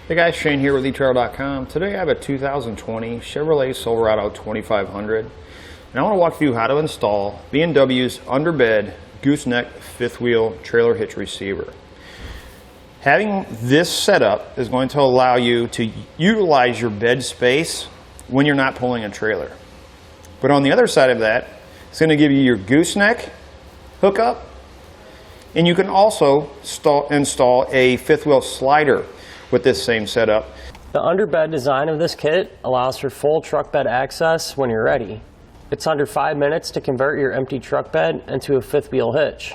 Hey guys, Shane here with etrailer.com. Today I have a 2020 Chevrolet Silverado 2500 and I want to walk through how to install B&W's Underbed Gooseneck fifth wheel trailer hitch receiver. Having this setup is going to allow you to utilize your bed space when you're not pulling a trailer. But on the other side of that, it's going to give you your gooseneck hookup, and you can also install a fifth wheel slider with this same setup. The underbed design of this kit allows for full truck bed access when you're ready. It's under 5 minutes to convert your empty truck bed into a fifth wheel hitch.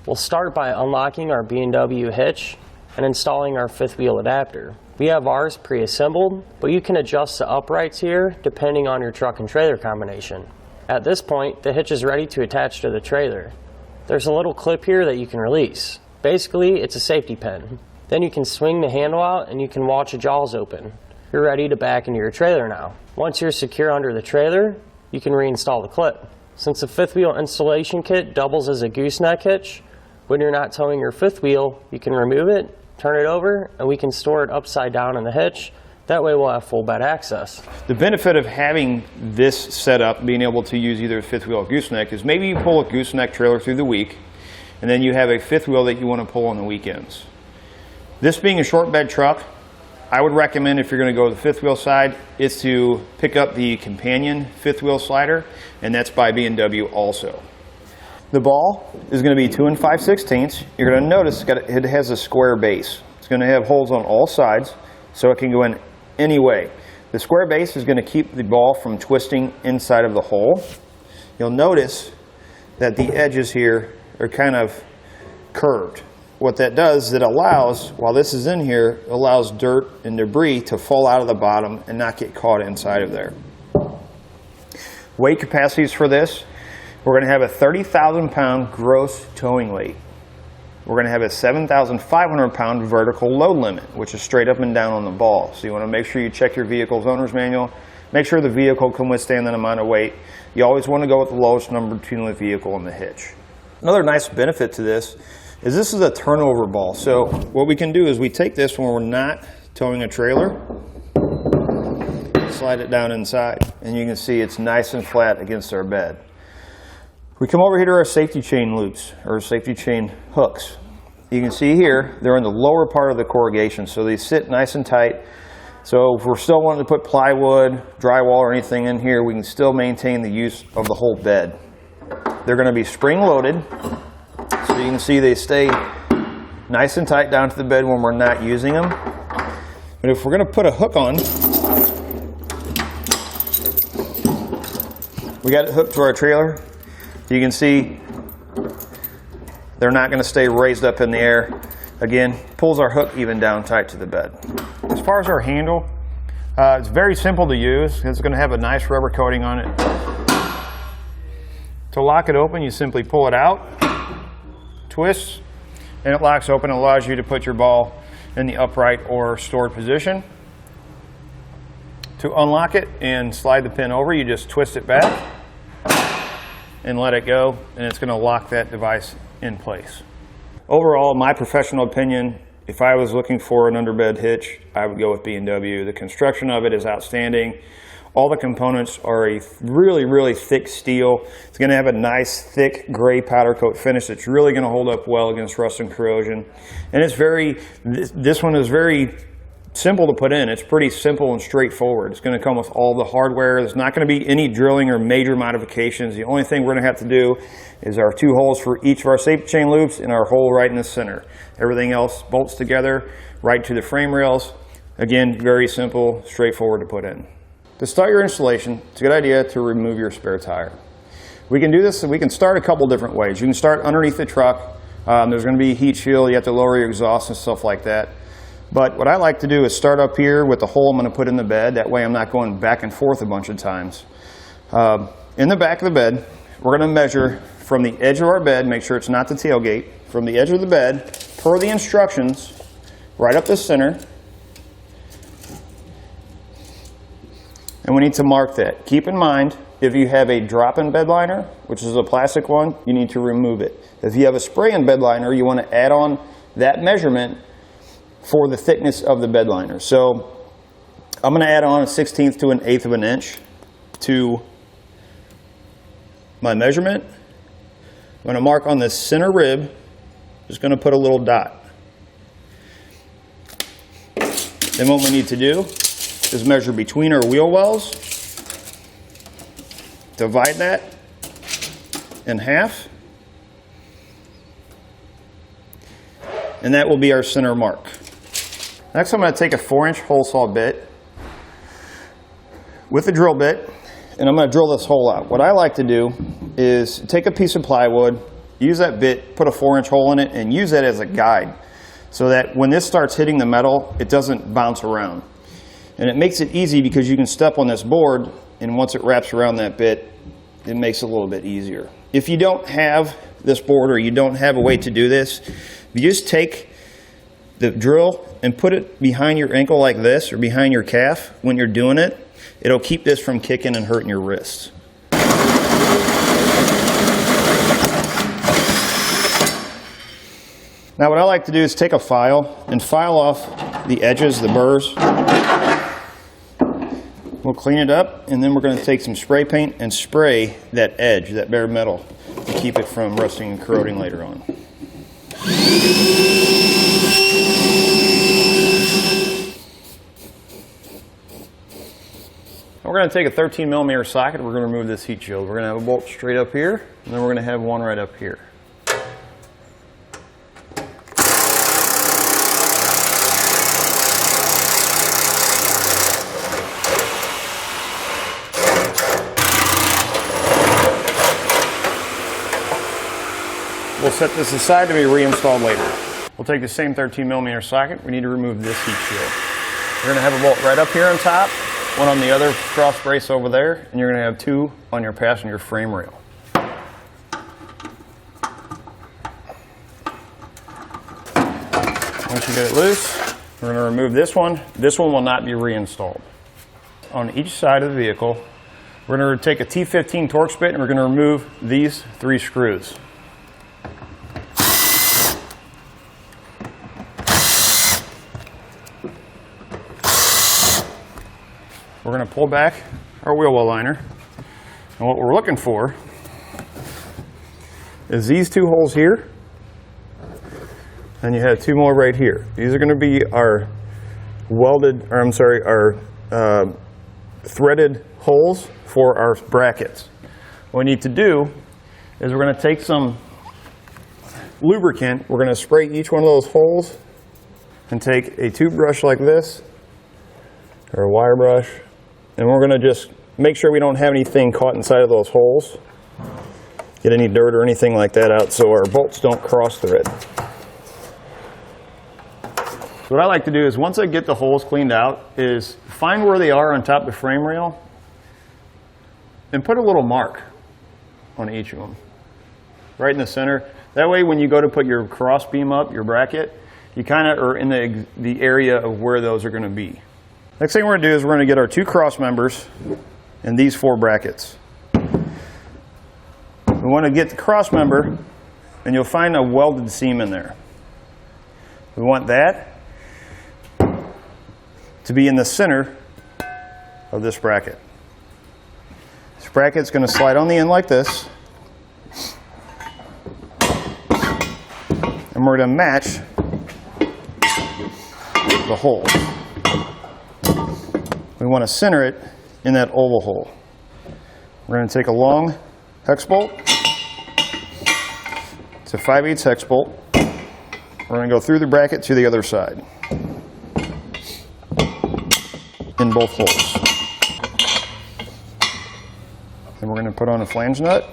We'll start by unlocking our B&W hitch and installing our fifth wheel adapter. We have ours pre-assembled, but you can adjust the uprights here depending on your truck and trailer combination. At this point, the hitch is ready to attach to the trailer. There's a little clip here that you can release. Basically, it's a safety pin. Then you can swing the handle out and you can watch the jaws open. You're ready to back into your trailer now. Once you're secure under the trailer, you can reinstall the clip. Since the fifth wheel installation kit doubles as a gooseneck hitch, when you're not towing your fifth wheel, you can remove it, turn it over, and we can store it upside down in the hitch. That way we'll have full bed access. The benefit of having this setup, being able to use either a fifth wheel or gooseneck, is maybe you pull a gooseneck trailer through the week, and then you have a fifth wheel that you want to pull on the weekends. This being a short bed truck, I would recommend, if you're going to go to the fifth wheel side, is to pick up the companion fifth wheel slider, and that's by B&W also. The ball is going to be 2 5/16. You're going to notice it has a square base. It's going to have holes on all sides, so it can go in any way. The square base is going to keep the ball from twisting inside of the hole. You'll notice that the edges here are kind of curved. What that does is it allows, while this is in here, it allows dirt and debris to fall out of the bottom and not get caught inside of there. Weight capacities for this, we're going to have a 30,000 pound gross towing weight. We're going to have a 7,500 pound vertical load limit, which is straight up and down on the ball. So you want to make sure you check your vehicle's owner's manual, make sure the vehicle can withstand that amount of weight. You always want to go with the lowest number between the vehicle and the hitch. Another nice benefit to this is a turnover ball. So what we can do is we take this when we're not towing a trailer, slide it down inside, and you can see it's nice and flat against our bed. We come over here to our safety chain loops, or safety chain hooks. You can see here, they're in the lower part of the corrugation, so they sit nice and tight. So if we're still wanting to put plywood, drywall, or anything in here, we can still maintain the use of the whole bed. They're going to be spring loaded. So you can see they stay nice and tight down to the bed when we're not using them. But if we're going to put a hook on, we got it hooked to our trailer. You can see they're not going to stay raised up in the air. Again, pulls our hook even down tight to the bed. As far as our handle, it's very simple to use. It's going to have a nice rubber coating on it. To lock it open, you simply pull it out, twist, and it locks open. It allows you to put your ball in the upright or stored position. To unlock it and slide the pin over, you just twist it back and let it go, and it's going to lock that device in place. Overall, in my professional opinion, if I was looking for an underbed hitch, I would go with B&W. The construction of it is outstanding. All the components are a really, really thick steel. It's going to have a nice, thick gray powder coat finish that's really going to hold up well against rust and corrosion. And it's this one is very simple to put in. It's pretty simple and straightforward. It's going to come with all the hardware. There's not going to be any drilling or major modifications. The only thing we're going to have to do is our 2 holes for each of our safety chain loops and our hole right in the center. Everything else bolts together right to the frame rails. Again, very simple, straightforward to put in. To start your installation, it's a good idea to remove your spare tire. We can do this, we can start a couple different ways. You can start underneath the truck. There's going to be a heat shield. You have to lower your exhaust and stuff like that. But what I like to do is start up here with the hole I'm going to put in the bed. That way I'm not going back and forth a bunch of times. In the back of the bed, we're going to measure from the edge of our bed, make sure it's not the tailgate, from the edge of the bed, per the instructions, right up the center. And we need to mark that. Keep in mind, if you have a drop-in bed liner, which is a plastic one, you need to remove it. If you have a spray-in bed liner, you want to add on that measurement for the thickness of the bed liner. So I'm going to add on a 1/16 to 1/8 of an inch to my measurement. I'm going to mark on the center rib, just going to put a little dot. Then what we need to do is measure between our wheel wells, divide that in half, and that will be our center mark. Next, I'm going to take a 4-inch hole saw bit with a drill bit, and I'm going to drill this hole out. What I like to do is take a piece of plywood, use that bit, put a 4-inch hole in it, and use that as a guide so that when this starts hitting the metal, it doesn't bounce around. And it makes it easy because you can step on this board, and once it wraps around that bit, it makes it a little bit easier. If you don't have this board or you don't have a way to do this, you just take the drill and put it behind your ankle like this or behind your calf when you're doing it. It'll keep this from kicking and hurting your wrists. Now what I like to do is take a file and file off the edges, the burrs. We'll clean it up, and then we're going to take some spray paint and spray that edge, that bare metal, to keep it from rusting and corroding later on. We're going to take a 13mm socket. We're going to remove this heat shield. We're going to have a bolt straight up here, and then we're going to have one right up here. We'll set this aside to be reinstalled later. We'll take the same 13mm socket. We need to remove this heat shield. We're going to have a bolt right up here on top, one on the other cross brace over there, and you're going to have two on your passenger frame rail. Once you get it loose, we're going to remove this one. This one will not be reinstalled. On each side of the vehicle, we're going to take a T15 Torx bit and we're going to remove these 3 screws. We're going to pull back our wheel well liner, and what we're looking for is these 2 holes here, and you have 2 more right here. These are going to be our threaded holes for our brackets. What we need to do is we're going to take some lubricant, we're going to spray each one of those holes, and take a tube brush like this, or a wire brush, and we're going to just make sure we don't have anything caught inside of those holes. Get any dirt or anything like that out so our bolts don't cross thread. What I like to do is once I get the holes cleaned out is find where they are on top of the frame rail and put a little mark on each of them. Right in the center. That way when you go to put your cross beam up, your bracket, you kind of are in the area of where those are going to be. Next thing we're going to do is we're going to get our 2 cross members and these 4 brackets. We want to get the cross member, and you'll find a welded seam in there. We want that to be in the center of this bracket. This bracket's going to slide on the end like this, and we're going to match the holes. We want to center it in that oval hole. We're going to take a long hex bolt. It's a 5/8 hex bolt. We're going to go through the bracket to the other side in both holes. Then we're going to put on a flange nut.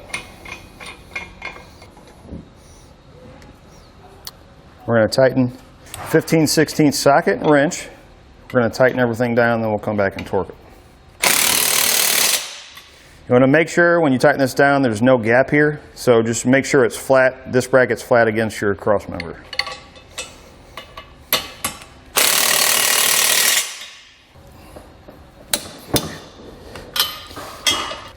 We're going to tighten 15/16 socket and wrench. We're going to tighten everything down, then we'll come back and torque it. You want to make sure when you tighten this down there's no gap here, so just make sure it's flat. This bracket's flat against your cross member.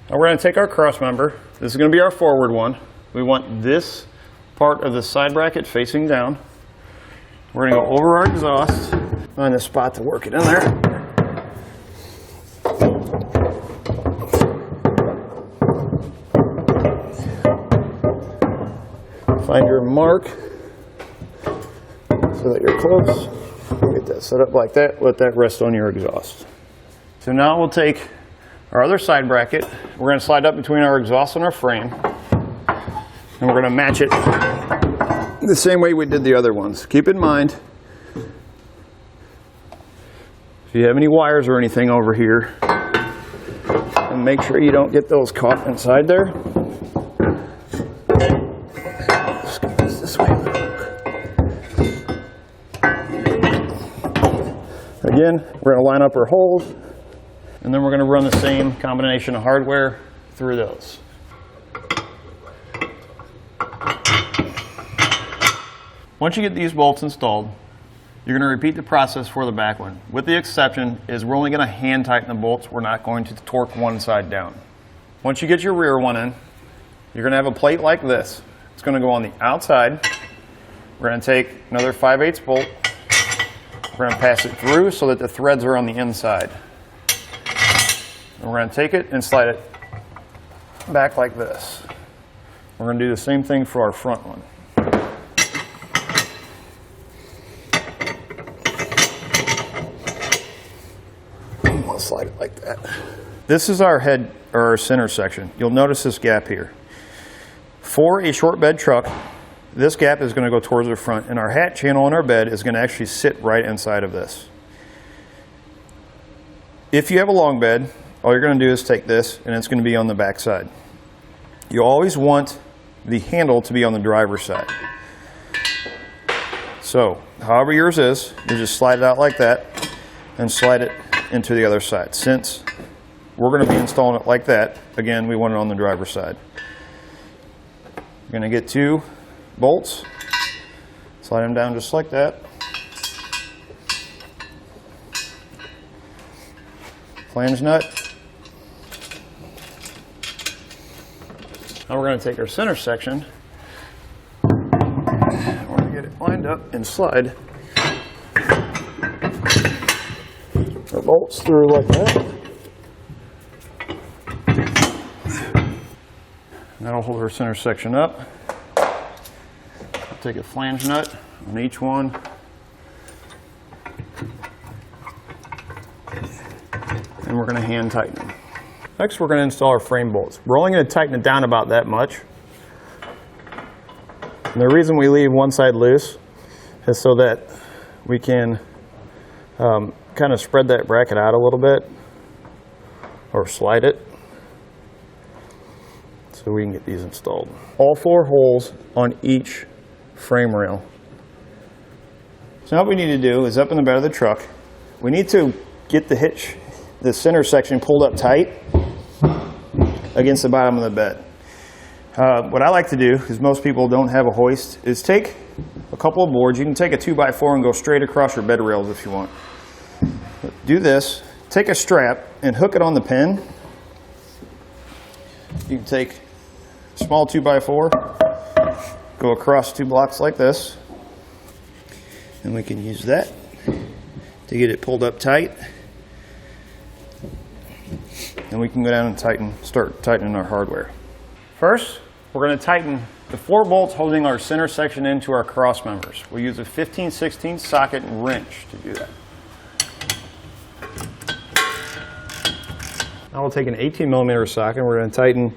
Now we're going to take our cross member. This is going to be our forward one. We want this part of the side bracket facing down. We're going to go over our exhaust, find a spot to work it in there. Find your mark so that you're close. Get that set up like that. Let that rest on your exhaust. So now we'll take our other side bracket. We're going to slide up between our exhaust and our frame. And we're going to match it the same way we did the other ones. Keep in mind, if you have any wires or anything over here, and make sure you don't get those caught inside there. Squeeze this way. Again, we're going to line up our holes, and then we're going to run the same combination of hardware through those. Once you get these bolts installed, you're going to repeat the process for the back one. With the exception is we're only going to hand tighten the bolts. We're not going to torque one side down. Once you get your rear one in, you're going to have a plate like this. It's going to go on the outside. We're going to take another 5/8 bolt. We're going to pass it through so that the threads are on the inside. And we're going to take it and slide it back like this. We're going to do the same thing for our front one. Slide it like that. This is our head or our center section. You'll notice this gap here. For a short bed truck, this gap is going to go towards the front, and our hat channel on our bed is going to actually sit right inside of this. If you have a long bed, all you're going to do is take this, and it's going to be on the back side. You always want the handle to be on the driver's side. So, however yours is, you just slide it out like that, and slide it into the other side. Since we're going to be installing it like that, again, we want it on the driver's side. You're going to get 2 bolts, slide them down just like that. Flange nut. Now we're going to take our center section. We're going to get it lined up and slide our bolts through like that. And that'll hold our center section up. I'll take a flange nut on each one. And we're going to hand tighten them. Next, we're going to install our frame bolts. We're only going to tighten it down about that much. And the reason we leave one side loose is so that we can kind of spread that bracket out a little bit, or slide it, so we can get these installed. All 4 holes on each frame rail. So now what we need to do is up in the bed of the truck, we need to get the hitch, the center section pulled up tight against the bottom of the bed. What I like to do, because most people don't have a hoist, is take a couple of boards. You can take a 2x4 and go straight across your bed rails if you want. Do this, take a strap and hook it on the pin. You can take a small 2x4, go across 2 blocks like this, and we can use that to get it pulled up tight. And we can go down and start tightening our hardware. First, we're going to tighten the 4 bolts holding our center section into our cross members. We'll use a 15/16 socket and wrench to do that. Now we'll take an 18mm socket and we're going to tighten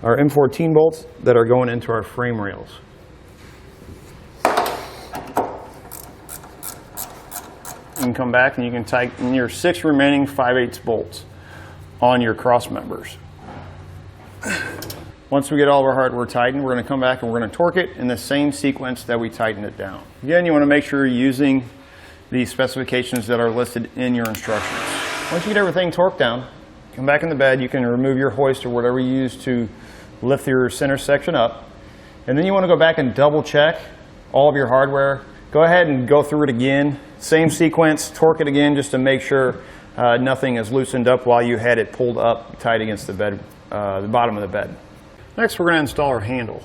our M14 bolts that are going into our frame rails. You can come back and you can tighten your 6 remaining 5/8 bolts on your cross members. Once we get all of our hardware tightened, we're going to come back and we're going to torque it in the same sequence that we tightened it down. Again, you want to make sure you're using the specifications that are listed in your instructions. Once you get everything torqued down, come back in the bed. You can remove your hoist or whatever you use to lift your center section up. And then you want to go back and double check all of your hardware. Go ahead and go through it again. Same sequence, torque it again just to make sure nothing is loosened up while you had it pulled up tight against the bed, the bottom of the bed. Next, we're going to install our handle.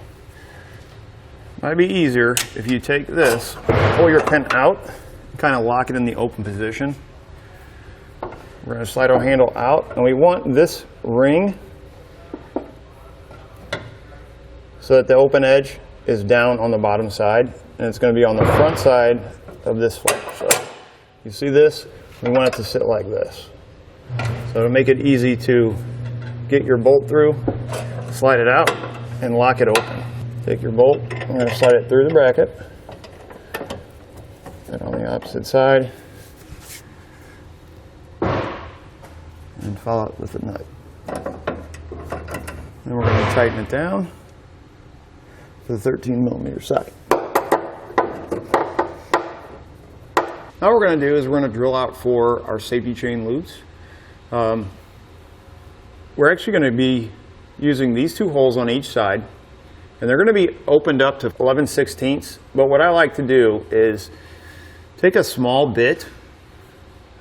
Might be easier if you take this, pull your pin out, kind of lock it in the open position. We're going to slide our handle out, and we want this ring so that the open edge is down on the bottom side, and it's going to be on the front side of this flap. So you see this? We want it to sit like this. So to make it easy to get your bolt through, slide it out and lock it open. Take your bolt, I'm going to slide it through the bracket, and on the opposite side, and follow it with a nut. Then we're going to tighten it down to the 13mm socket. Now what we're going to do is we're going to drill out for our safety chain loops. We're actually going to be using these two holes on each side, and they're going to be opened up to 11/16. But what I like to do is take a small bit,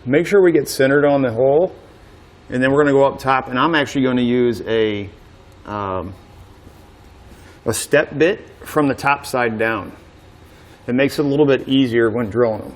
make sure we get centered on the hole, and then we're going to go up top, and I'm actually going to use a step bit from the top side down. It makes it a little bit easier when drilling them.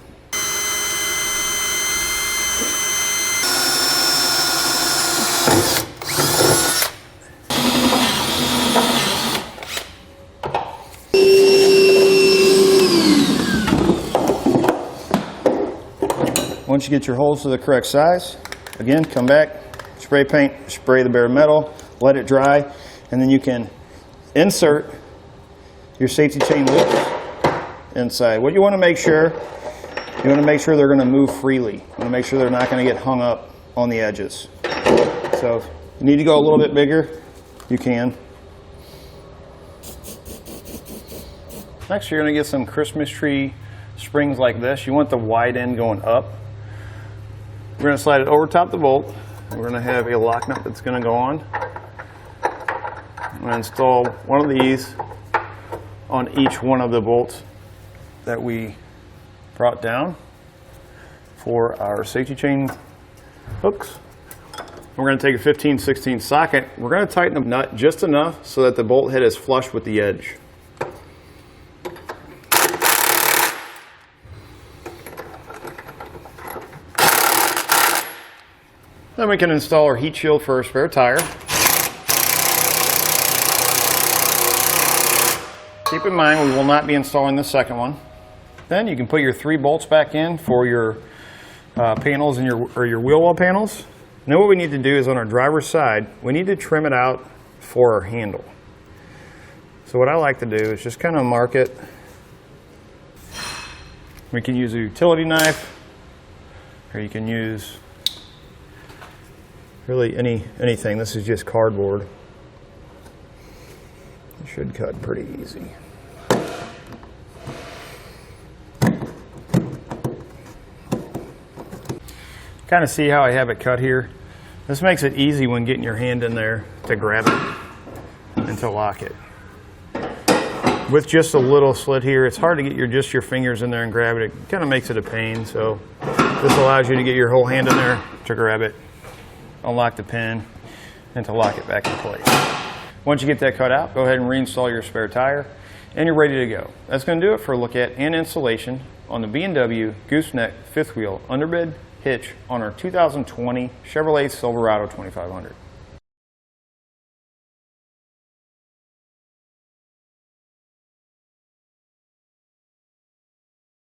Once you get your holes to the correct size, again, come back, spray paint, spray the bare metal, let it dry, and then you can insert your safety chain loops inside. What you want to make sure, they're going to move freely. You want to make sure they're not going to get hung up on the edges. So if you need to go a little bit bigger, you can. Next, you're going to get some Christmas tree springs like this. You want the wide end going up. We're going to slide it over top the bolt. We're going to have a lock nut that's going to go on. I'm going to install one of these on each one of the bolts that we brought down for our safety chain hooks. We're going to take a 15/16 socket. We're going to tighten the nut just enough so that the bolt head is flush with the edge. Then we can install our heat shield for our spare tire. Keep in mind we will not be installing the second one. Then you can put your 3 bolts back in for your panels and your wheel well panels. Now what we need to do is on our driver's side, we need to trim it out for our handle. So what I like to do is just kind of mark it. We can use a utility knife, or you can use really anything. This is just cardboard. It should cut pretty easy. Kind of see how I have it cut here. This makes it easy when getting your hand in there to grab it and to lock it. With just a little slit here, it's hard to get just your fingers in there and grab it. It kind of makes it a pain, so this allows you to get your whole hand in there to grab it, unlock the pin, and to lock it back in place. Once you get that cut out, go ahead and reinstall your spare tire, and you're ready to go. That's going to do it for a look at and installation on the B&W Gooseneck 5th wheel underbed hitch on our 2020 Chevrolet Silverado 2500.